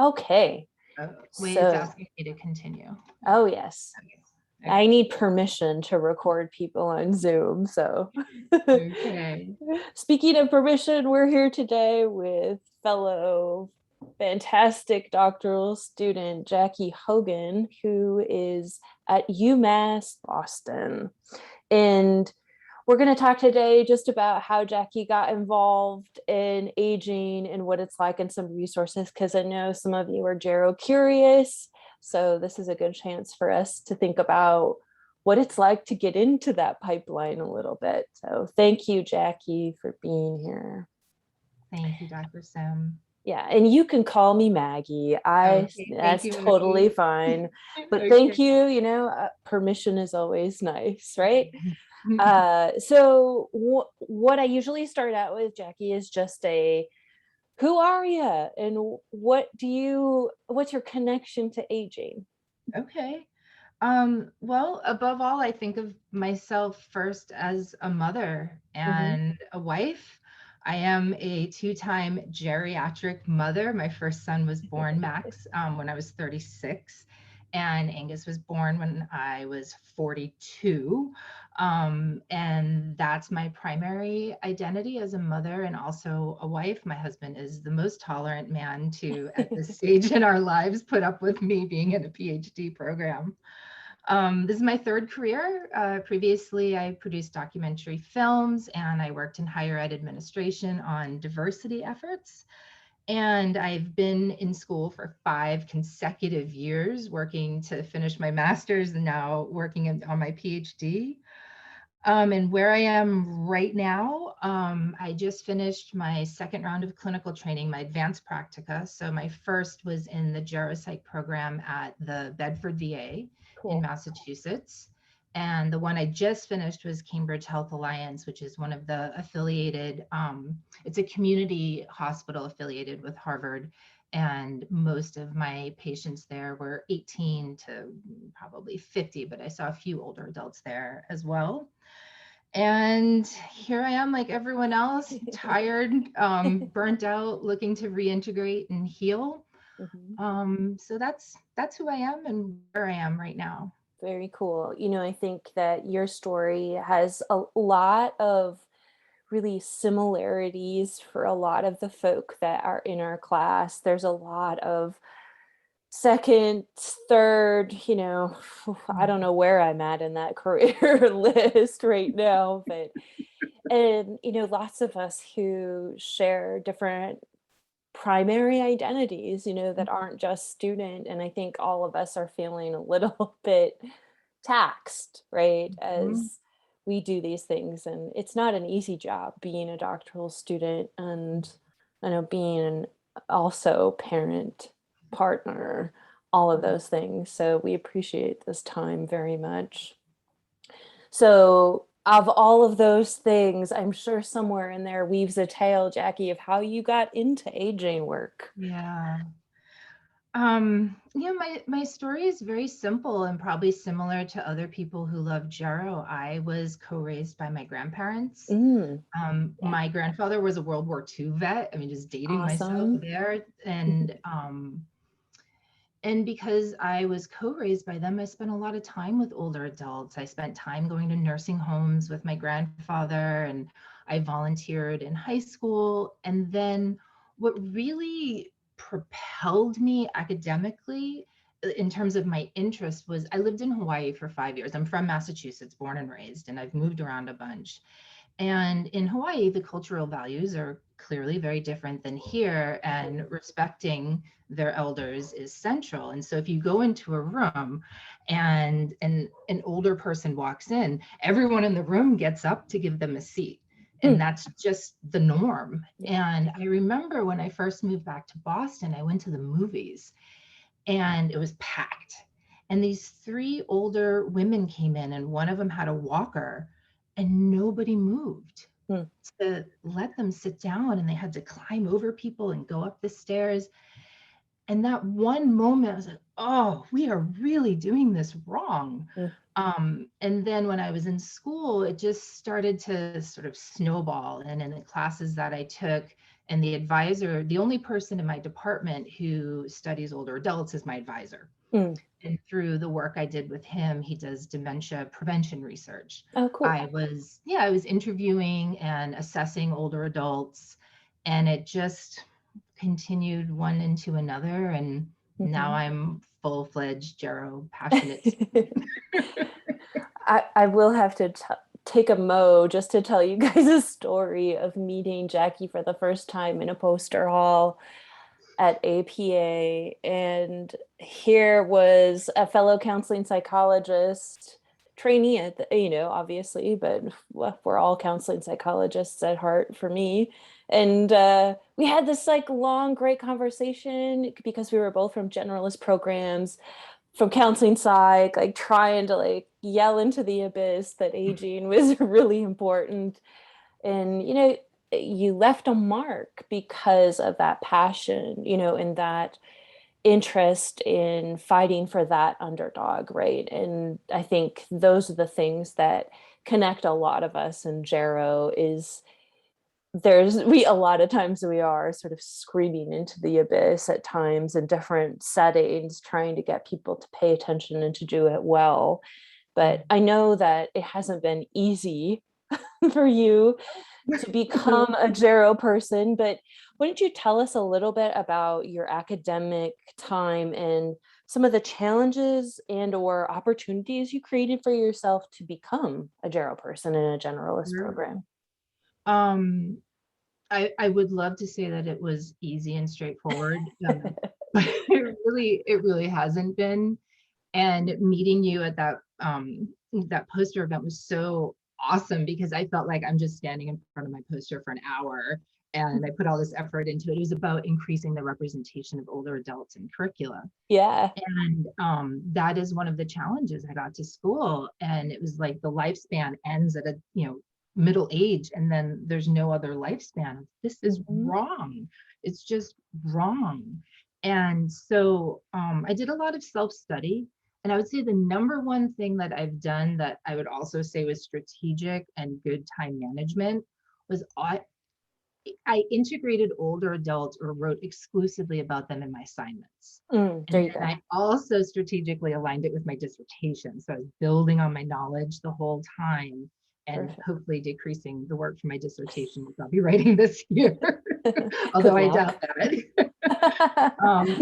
Okay. Wait, it's So, asking me to continue. oh yes. Okay. I need permission to record people on Zoom. So, Okay. speaking of permission, we're here today with fellow fantastic doctoral student Jackei Hogan, who is at UMass Boston. And we're going to talk today just about how Jackei got involved in aging and what it's like and some resources, because I know some of you are gero curious. So this is a good chance for us to think about what it's like to get into that pipeline a little bit. So thank you, Jackei, for being here. Thank you, Dr. Sim. Yeah, and you can call me Maggie. I Okay, thank That's you, totally Maggie. fine. But thank Okay. you. Permission is always nice, right? So what I usually start out with, Jackei, is just who are you and what's your connection to aging? Okay. Well, above all, I think of myself first as a mother Mm-hmm. and a wife. I am a two-time geriatric mother. My first son was born, Max, when I was 36, and Angus was born when I was 42. And that's my primary identity as a mother and also a wife. My husband is the most tolerant man to, at this stage in our lives, put up with me being in a PhD program. This is my third career. Previously, I produced documentary films and I worked in higher ed administration on diversity efforts. And I've been in school for 5 consecutive years, working to finish my master's and now working on my PhD. And where I am right now, I just finished my second round of clinical training, my advanced practica. So my first was in the geropsych program at the Bedford VA in Cool. Massachusetts. And the one I just finished was Cambridge Health Alliance, which is one of the affiliated, it's a community hospital affiliated with Harvard. And most of my patients there were 18 to probably 50, but I saw a few older adults there as well. And here I am, like everyone else, tired, burnt out, looking to reintegrate and heal. Mhm. So that's who I am and where I am right now. Very cool. I think that your story has a lot of really similarities for a lot of the folk that are in our class. There's a lot of second, third, I don't know where I'm at in that career list right now, but and lots of us who share different primary identities, that aren't just student. And I think all of us are feeling a little bit taxed, right? Mhm. As we do these things. And it's not an easy job being a doctoral student and being also parent, partner, all of those things. So we appreciate this time very much. So, of all of those things, I'm sure somewhere in there weaves a tale, Jackei, of how you got into aging work. Yeah. My story is very simple and probably similar to other people who love Gero. I was co-raised by my grandparents. Mm, yeah, My grandfather was a World War II vet. I mean, just dating myself awesome. there. And because I was co-raised by them, I spent a lot of time with older adults. I spent time going to nursing homes with my grandfather, and I volunteered in high school. And then what really propelled me academically in terms of my interest was I lived in Hawaii for 5 years. I'm from Massachusetts, born and raised, and I've moved around a bunch. And in Hawaii, the cultural values are clearly very different than here, and respecting their elders is central. And so if you go into a room and an older person walks in, everyone in the room gets up to give them a seat. And Mm, that's just the norm. yeah. And I remember when I first moved back to Boston, I went to the movies and it was packed. And these three older women came in, and one of them had a walker, and nobody moved Mm, to let them sit down. And they had to climb over people and go up the stairs. And that one moment, I was like, oh, we are really doing this wrong. mm, And then when I was in school, it just started to sort of snowball. And in the classes that I took And the advisor, the only person in my department who studies older adults is my advisor. Mm. And through the work I did with him, he does dementia prevention research. Oh, cool. I was interviewing and assessing older adults, and it just continued one into another. And now Mhm. I'm full-fledged gero passionate. I will have to take a just to tell you guys a story of meeting Jackei for the first time in a poster hall at APA. And here was a fellow counseling psychologist, trainee at the, obviously, but we're all counseling psychologists at heart for me. And we had this like long, great conversation because we were both from generalist programs from counseling psych, like trying to like yell into the abyss that aging was really important. And, you left a mark because of that passion, and that interest in fighting for that underdog, right? And I think those are the things that connect a lot of us in Gero is a lot of times we are sort of screaming into the abyss at times in different settings, trying to get people to pay attention and to do it well. But I know that it hasn't been easy for you to become a Gero person, but why don't you tell us a little bit about your academic time and some of the challenges and or opportunities you created for yourself to become a Gero person in a generalist Sure. program? Um, I would love to say that it was easy and straightforward, but it really hasn't been. And meeting you at that poster event was so awesome because I felt like I'm just standing in front of my poster for an hour, and I put all this effort into it. It was about increasing the representation of older adults in curricula. Yeah. And that is one of the challenges. I got to school and it was like the lifespan ends at a middle age, and then there's no other lifespan. This is Mhm. wrong. It's just wrong. And so I did a lot of self-study. And I would say the number one thing that I've done that I would also say was strategic and good time management was I integrated older adults or wrote exclusively about them in my assignments. There And you then go. I also strategically aligned it with my dissertation. So I was building on my knowledge the whole time and Perfect. hopefully decreasing the work for my dissertation, which I'll be writing this year, Good although I luck. doubt that. um,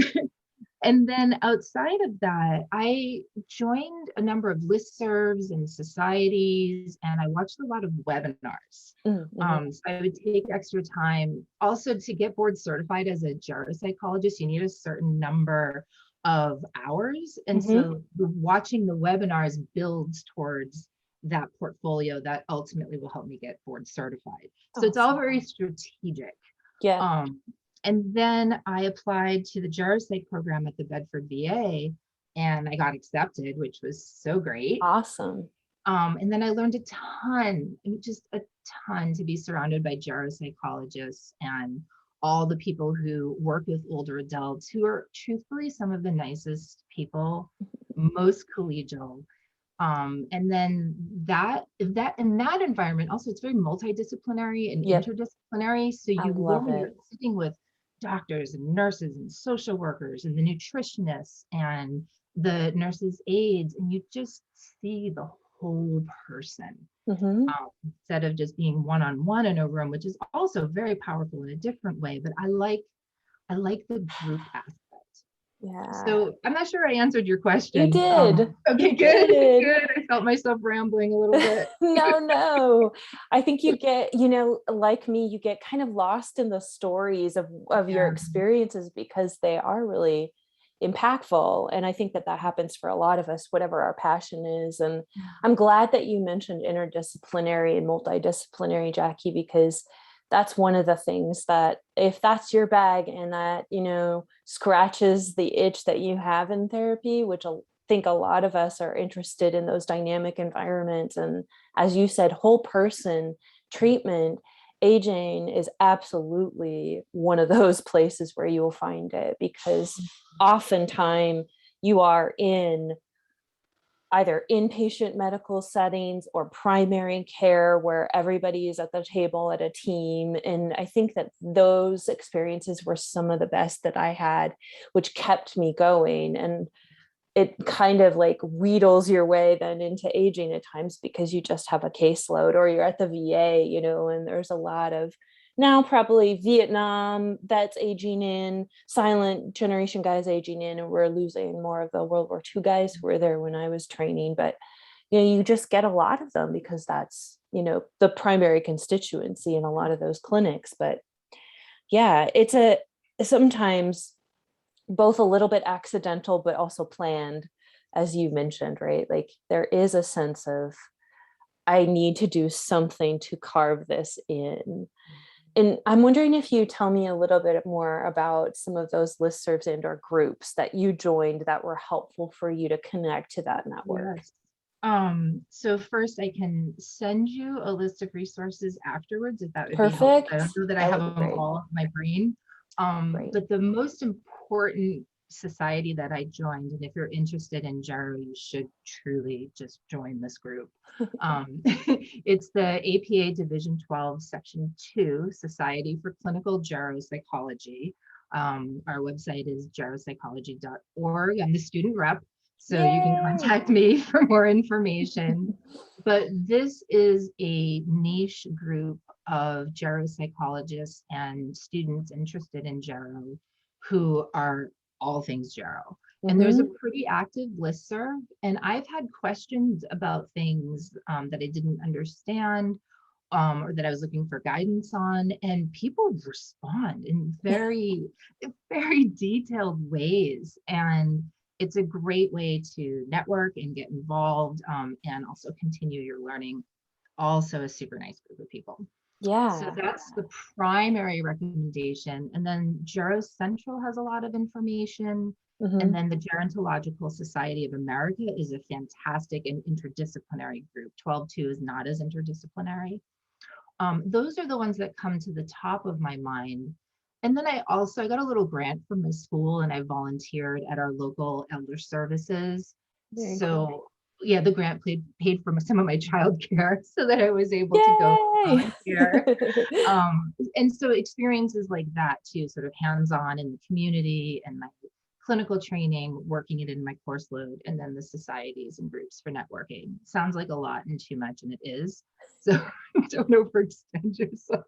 and then outside of that, I joined a number of listservs and societies, and I watched a lot of webinars. Mm-hmm. So I would take extra time. Also, to get board certified as a geropsychologist, you need a certain number of hours. And Mm-hmm. so watching the webinars builds towards that portfolio that ultimately will help me get board certified. So it's all Awesome. very strategic. Yeah. Um, and then I applied to the geropsych program at the Bedford VA, and I got accepted, which was so great. Awesome. And then I learned a ton, just a ton, to be surrounded by geropsychologists and all the people who work with older adults who are truthfully some of the nicest people, most collegial. And then that in that environment, also it's very multidisciplinary and Yep. interdisciplinary. So I you love literally are it. sitting with doctors and nurses and social workers and the nutritionists and the nurses' aides, and you just see the whole person, Mm-hmm. instead of just being one-on-one in a room, which is also very powerful in a different way. But I like the group aspect. Yeah. So I'm not sure I answered your You question. did. Okay, You good, did. good. I felt myself rambling a little bit. No, no. I think you get, like me, you get kind of lost in the stories of your Yeah. experiences because they are really impactful. And I think that that happens for a lot of us, whatever our passion is. And I'm glad that you mentioned interdisciplinary and multidisciplinary, Jackei, because that's one of the things that if that's your bag and that, scratches the itch that you have in therapy, which I think a lot of us are interested in those dynamic environments. And as you said, whole person treatment, aging is absolutely one of those places where you will find it because oftentimes you are in either inpatient medical settings or primary care where everybody is at the table at a team. And I think that those experiences were some of the best that I had, which kept me going. And it kind of like wheedles your way then into aging at times because you just have a caseload, or you're at the VA, and there's a lot of now probably Vietnam that's aging in, silent generation guys aging in, and we're losing more of the World War II guys who were there when I was training. But you just get a lot of them because that's the primary constituency in a lot of those clinics. But yeah, it's a sometimes both a little bit accidental but also planned, as you mentioned, right? Like there is a sense of I need to do something to carve this in. And I'm wondering if you tell me a little bit more about some of those listservs and or groups that you joined that were helpful for you to connect to that network. Yes. So first I can send you a list of resources afterwards if that would be helpful. I Perfect. don't know that I That have would be them great. all in my brain. Great. But the most important society that I joined, and if you're interested in gero, you should truly just join this group. It's the APA Division 12, Section 2, Society for Clinical Geropsychology. Our website is geropsychology.org. I'm the student rep, so you can Yay. contact me for more information. But this is a niche group of geropsychologists and students interested in gero who are all things gero. And there's a Mm-hmm. pretty active listserv. And I've had questions about things that I didn't understand, or that I was looking for guidance on, and people respond in very detailed ways. And it's a great way to network and get involved, and also continue your learning. Also a super nice group of people. So Yeah. that's the primary recommendation. And then Gero Central has a lot of information. And Mm-hmm. then the Gerontological Society of America is a fantastic and interdisciplinary group. 12-2 is not as interdisciplinary. Those are the ones that come to the top of my mind. And then I got a little grant from my school, and I volunteered at our local elder services. Very cool. So yeah, the grant paid for some of my childcare so that I was able to go Yay. volunteer. And so experiences like that too, sort of hands-on in the community, and my clinical training, working it in my course load, and then the societies and groups for networking. Sounds like a lot and too much, and it is. So don't overextend yourself.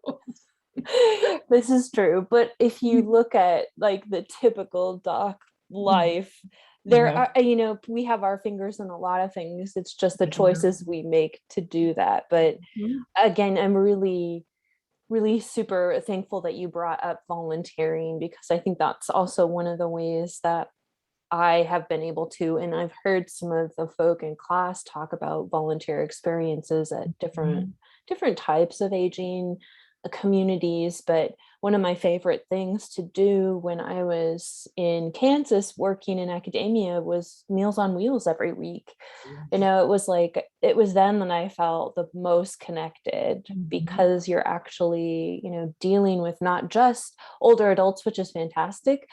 This is true. But if you look at like the typical doc life, there Yeah. are, we have our fingers in a lot of things. It's just the Yeah. choices we make to do that. But Mhm. again, I'm really, really super thankful that you brought up volunteering, because I think that's also one of the ways that I have been able to, and I've heard some of the folk in class talk about volunteer experiences at different types of aging communities. But one of my favorite things to do when I was in Kansas working in academia was Meals on Wheels every week. Yes. It was then that I felt the most connected, Mhm. because you're actually, dealing with not just older adults, which is fantastic,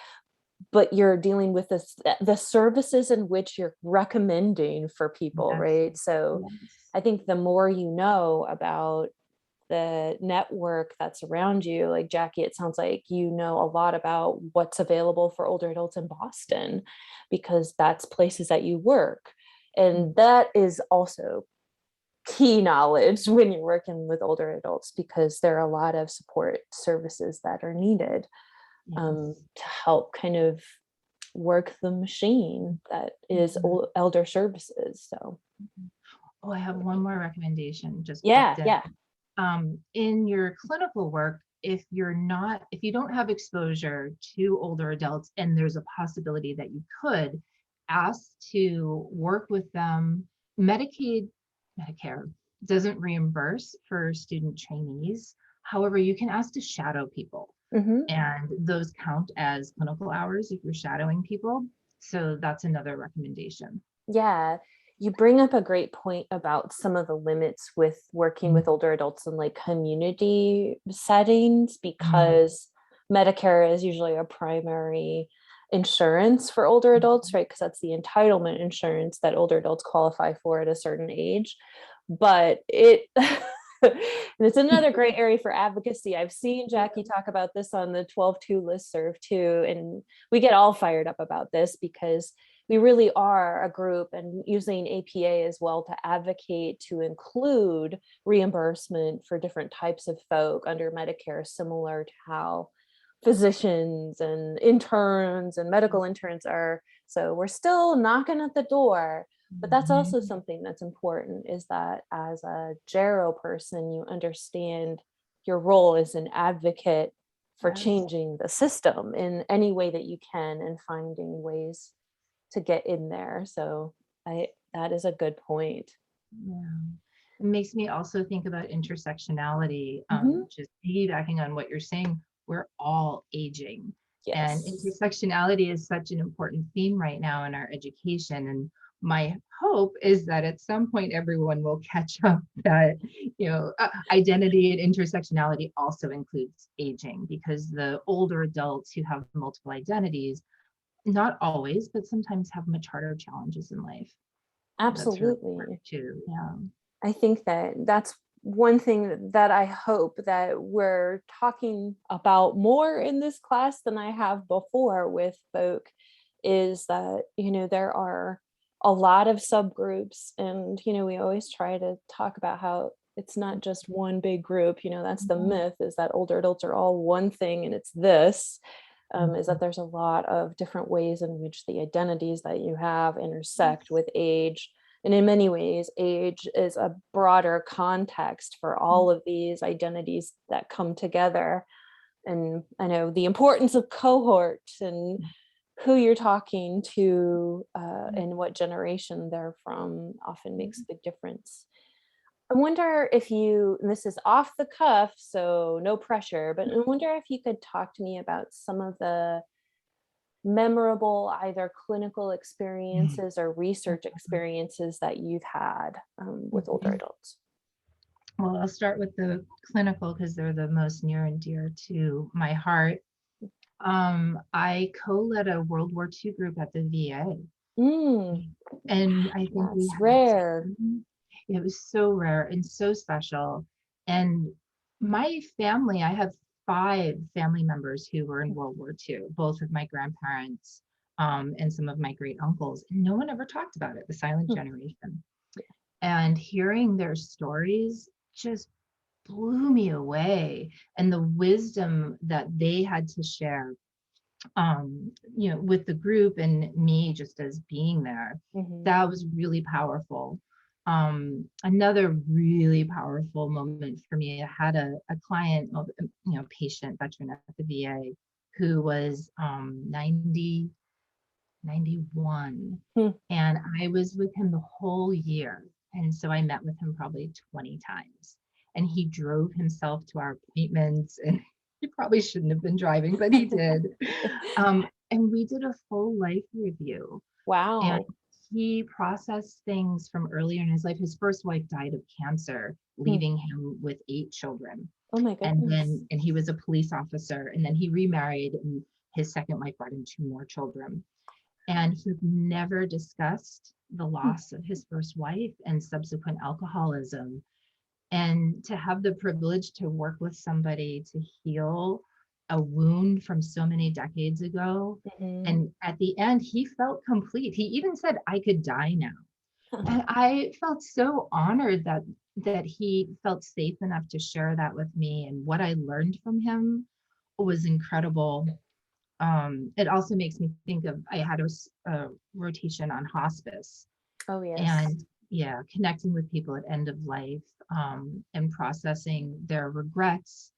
but you're dealing with the services in which you're recommending for people, Yes. right? So Yes. I think the more you know about the network that's around you, like Jackei, it sounds like you know a lot about what's available for older adults in Boston, because that's places that you work. And that is also key knowledge when you're working with older adults, because there are a lot of support services that are needed Yes. to help kind of work the machine that is Mhm. elder services. So Oh, I have one more recommendation just yeah, popped in. yeah. In your clinical work, if you don't have exposure to older adults, and there's a possibility that you could, ask to work with them. Medicare doesn't reimburse for student trainees. However, you can ask to shadow people, Hmm. and those count as clinical hours if you're shadowing people. So that's another recommendation. Yeah, you bring up a great point about some of the limits with working with older adults in like community settings, Mhm. because Medicare is usually a primary insurance for older adults, right? Because that's the entitlement insurance that older adults qualify for at a certain age. But and it's another great area for advocacy. I've seen Jackei talk about this on the 12-2 listserv too. And we get all fired up about this because we really are a group and using APA as well to advocate to include reimbursement for different types of folk under Medicare, similar to how physicians and interns and medical interns are. So we're still knocking at the door, but that's also Mhm. something that's important, is that as a gero person, you understand your role as an advocate for Yes. changing the system in any way that you can and finding ways to get in there. So I that is a good point. Yeah. It makes me also think about intersectionality. Mhm. Just piggybacking on what you're saying, we're all aging. And Yes. intersectionality is such an important theme right now in our education. And my hope is that at some point everyone will catch up that, identity and intersectionality also includes aging, because the older adults who have multiple identities, not always, but sometimes have much harder challenges in life. That's really important Absolutely. too. Yeah. I think that that's one thing that I hope that we're talking about more in this class than I have before with folk, is that, there are a lot of subgroups, and, we always try to talk about how it's not just one big group. That's the Mhm. myth, is that older adults are all one thing and it's this. Is Mhm. that there's a lot of different ways in which the identities that you have intersect with age. And in many ways, age is a broader context for all of these identities that come together. And I know the importance of cohorts and who you're talking to, and what generation they're from often makes a big difference. I wonder if you, and this is off the cuff, so no pressure, but I wonder if you could talk to me about some of the memorable either clinical experiences or research experiences that you've had, with older Mhm. adults. Well, I'll start with the clinical because they're the most near and dear to my heart. I co-led a World War II group at the VA, Mm, and I think we that's had rare. 10. It was so rare and so special. And my family, I have 5 family members who were in World War II, both of my grandparents, and some of my great uncles. And no one ever talked about it, the silent Hmm. generation. And hearing their stories just blew me away, and the wisdom that they had to share, with the group and me just as being there. Mhm. That was really powerful. Another really powerful moment for me, I had a client, patient veteran at the VA who was 91, Hmm. and I was with him the whole year. And so I met with him probably 20 times. And he drove himself to our appointments, and he probably shouldn't have been driving, but he did. And we did a full life review, and Wow. he processed things from earlier in his life. His first wife died of cancer, Hmm. leaving him with 8 children. Oh my And goodness. then, and he was a police officer, and then he remarried, and his second wife brought him 2 more children. And he never discussed the Hmm. loss of his first wife and subsequent alcoholism. And to have the privilege to work with somebody to heal a wound from so many decades ago. Mhm. And at the end, he felt complete. He even said, I could die now. Huh. And I felt so honored that he felt safe enough to share that with me. And what I learned from him was incredible. It also makes me think of, I had a rotation on hospice, Oh yes. and yeah, connecting with people at end of life, and processing their regrets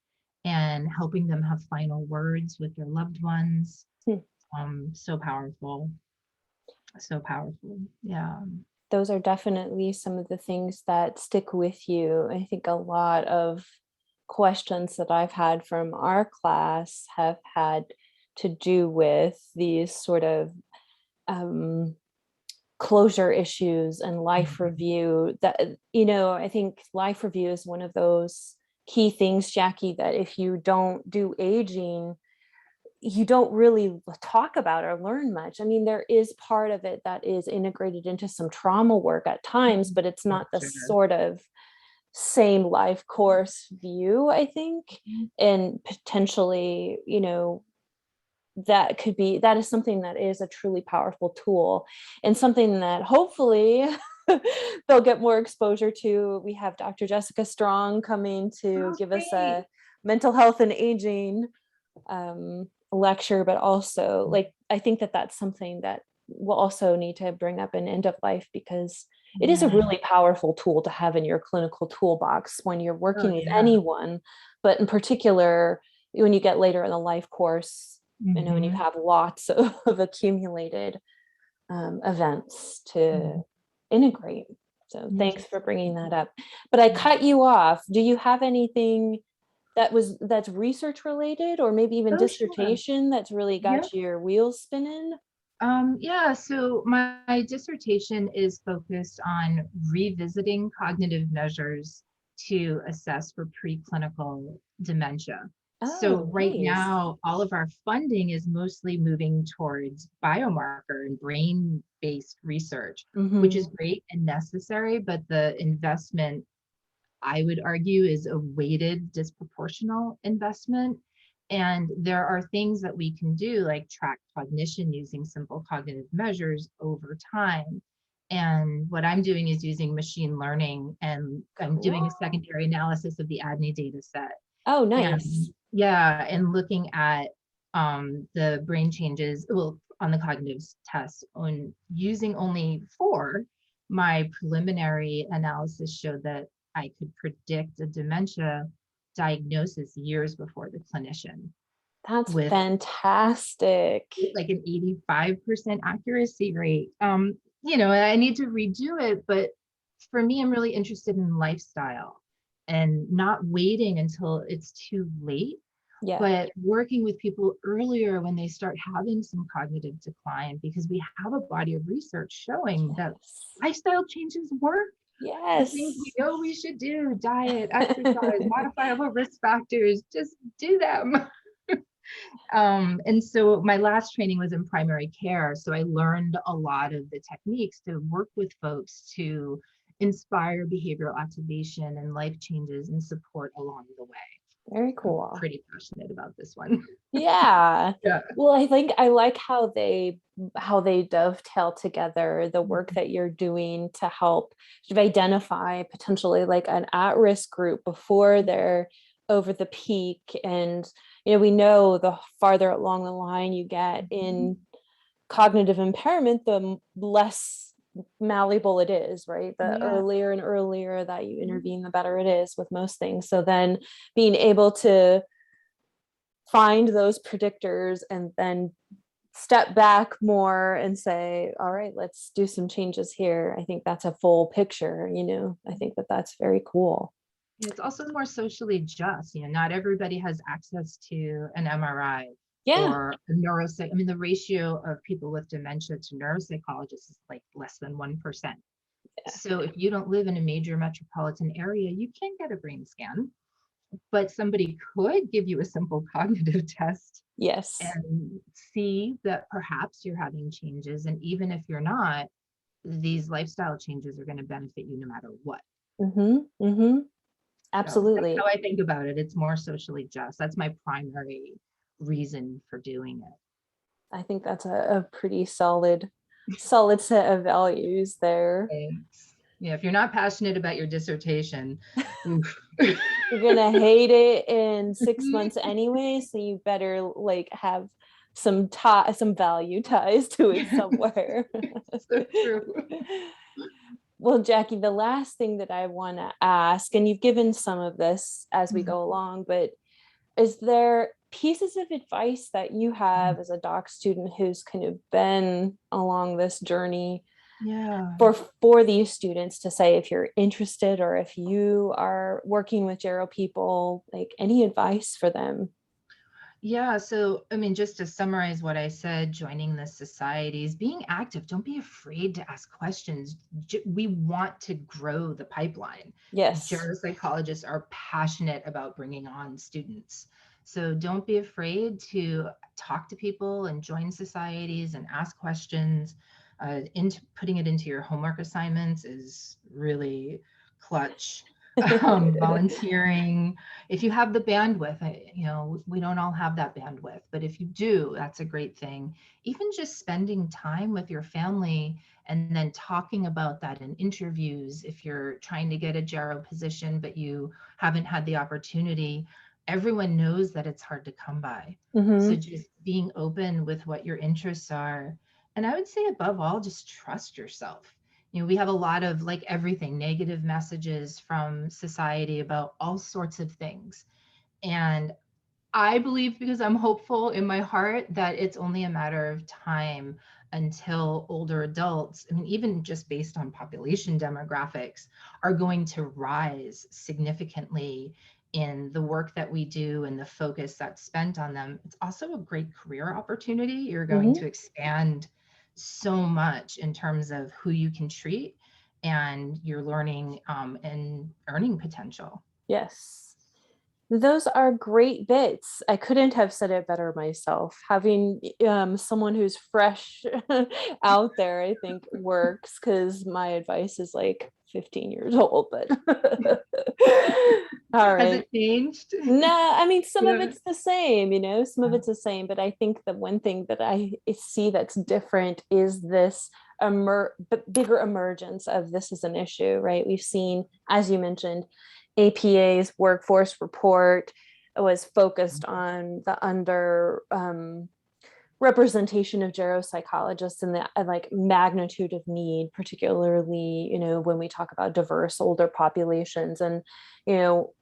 and helping them have final words with their loved ones. Hmm. So powerful, so powerful. Yeah. Those are definitely some of the things that stick with you. I think a lot of questions that I've had from our class have had to do with these sort of, um, closure issues and life Mhm. review. That, I think life review is one of those key things, Jackei, that if you don't do aging, you don't really talk about or learn much. I mean, there is part of it that is integrated into some trauma work at times, but it's For not the sure. sort of same life course view, I think. And potentially, that is something that is a truly powerful tool, and something that hopefully they'll get more exposure to. We have Dr. Jessica Strong coming to Oh, give us a great. mental health and aging lecture, but also, like, I think that that's something that we'll also need to bring up in end of life, because it is a Yeah. really powerful tool to have in your clinical toolbox when you're Oh, working with yeah. anyone, but in particular when you get later in the life course, when you Hmm. have lots of accumulated events to integrate. So thanks for bringing that up. But I cut you off. Do you have anything that's research related, or maybe even Oh, sure. dissertation that's really Yeah. got your wheels spinning? Yeah, so my dissertation is focused on revisiting cognitive measures to assess for preclinical dementia. So Oh, right nice. now, all of our funding is mostly moving towards biomarker and brain-based research, which is Mm-hmm. great and necessary, but the investment, I would argue, is a weighted disproportional investment. And there are things that we can do, like track cognition using simple cognitive measures over time. And what I'm doing is using machine learning, and I'm doing Cool. a secondary analysis of the ADNI data set. Oh, And nice. yeah, and looking at the brain changes, well, on the cognitive test, on using only four, my preliminary analysis showed that I could predict a dementia diagnosis years before the clinician, That's with fantastic. like an 85% accuracy rate. I need to redo it, but for me, I'm really interested in lifestyle and not waiting until it's too late, Yeah. but working with people earlier when they start having some cognitive decline, because we have a body of research showing that Yes. lifestyle changes work. The things we Yes. know we should do, diet, exercise, modifiable risk factors, just do them. And so my last training was in primary care. So I learned a lot of the techniques to work with folks to inspire behavioral activation and life changes and support along the way. Very I'm cool. pretty passionate about this one. Yeah. Yeah. Well, I think I like how they dovetail together the work that you're doing to help sort of identify potentially like an at-risk group before they're over the peak. And we know the farther along the line you get in cognitive impairment, the less malleable it is, right? The Yeah. earlier and earlier that you intervene, the better it is with most things. So then being able to find those predictors and then step back more and say, all right, let's do some changes here. I think that's a full picture. I think that that's very cool. It's also more socially just. Not everybody has access to an MRI Yeah. or a neuropsych. I mean, the ratio of people with dementia to neuropsychologists is like less than 1%. So if you don't live in a major metropolitan area, you can get a brain scan, but somebody could give you a simple cognitive test Yes. and see that perhaps you're having changes. And even if you're not, these lifestyle changes are going to benefit you no matter what. Mm-hmm. Mm-hmm. So that's how Absolutely. I think about it. It's more socially just. That's my primary reason for doing I think that's a pretty solid set of values there. it. Thanks. Yeah, if you're not passionate about your dissertation, oof. You're gonna hate it in 6 months anyway, so you better like have some value ties to it somewhere. So true. Well, Jackie, the last thing that I want to ask, and you've given some of this as we go along, but is there pieces of advice that you have as a doc student who's kind of been along this journey Yeah. for these students, to say, if you're interested or if you are working with gero people, like any advice for them? Yeah, so I mean, just to summarize what I said, joining the societies, being active, don't be afraid to ask questions. We want to grow the pipeline. Yes. Geropsychologists are passionate about bringing on students. So don't be afraid to talk to people and join societies and ask questions. Into putting it into your homework assignments is really clutch. Volunteering, if you have the bandwidth, we don't all have that bandwidth, but if you do, that's a great thing. Even just spending time with your family and then talking about that in interviews, if you're trying to get a gero position but you haven't had the opportunity, everyone knows that it's hard to come by. So Hmm. just being open with what your interests are. And I would say above all, just trust yourself. We have a lot of, like everything, negative messages from society about all sorts of things. And I believe, because I'm hopeful in my heart, that it's only a matter of time until older adults, I mean, even just based on population demographics, are going to rise significantly in the work that we do and the focus that's spent on them. It's also a great career opportunity. You're going to Hmm. expand so much in terms of who you can treat and your learning and earning potential. Yes. Those are great bits. I couldn't have said it better myself. Having someone who's fresh out there, I think works because my advice is like 15 years old, but all Has right. it changed? No, I mean, some of Yeah. it's the same, some of it's the same, but I think the one thing that I see that's different is this bigger emergence of this as an issue, right? We've seen, as you mentioned, APA's workforce report was focused on the under representation of geropsychologists and the like magnitude of need, particularly when we talk about diverse older populations. And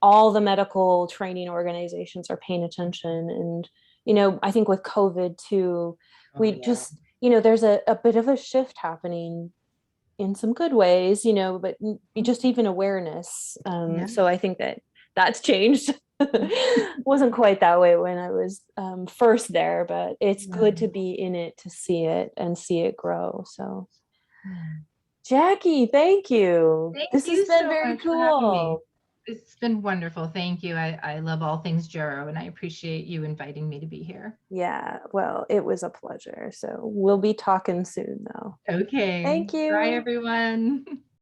all the medical training organizations are paying attention. And I think with COVID too, Oh, we yeah. just there's a bit of a shift happening in some good ways, but just even awareness. Yeah. So I think that that's changed. Wasn't quite that way when I was first there, but it's Yeah. good to be in it to see it and see it grow. So, Yeah. Jackie, thank you. Thank This has you been so very much for having me. cool. It's been wonderful. Thank you. I love all things Gero, and I appreciate you inviting me to be here. Yeah, well, it was a pleasure. So, we'll be talking soon, though. Okay. Thank Bye, you. everyone.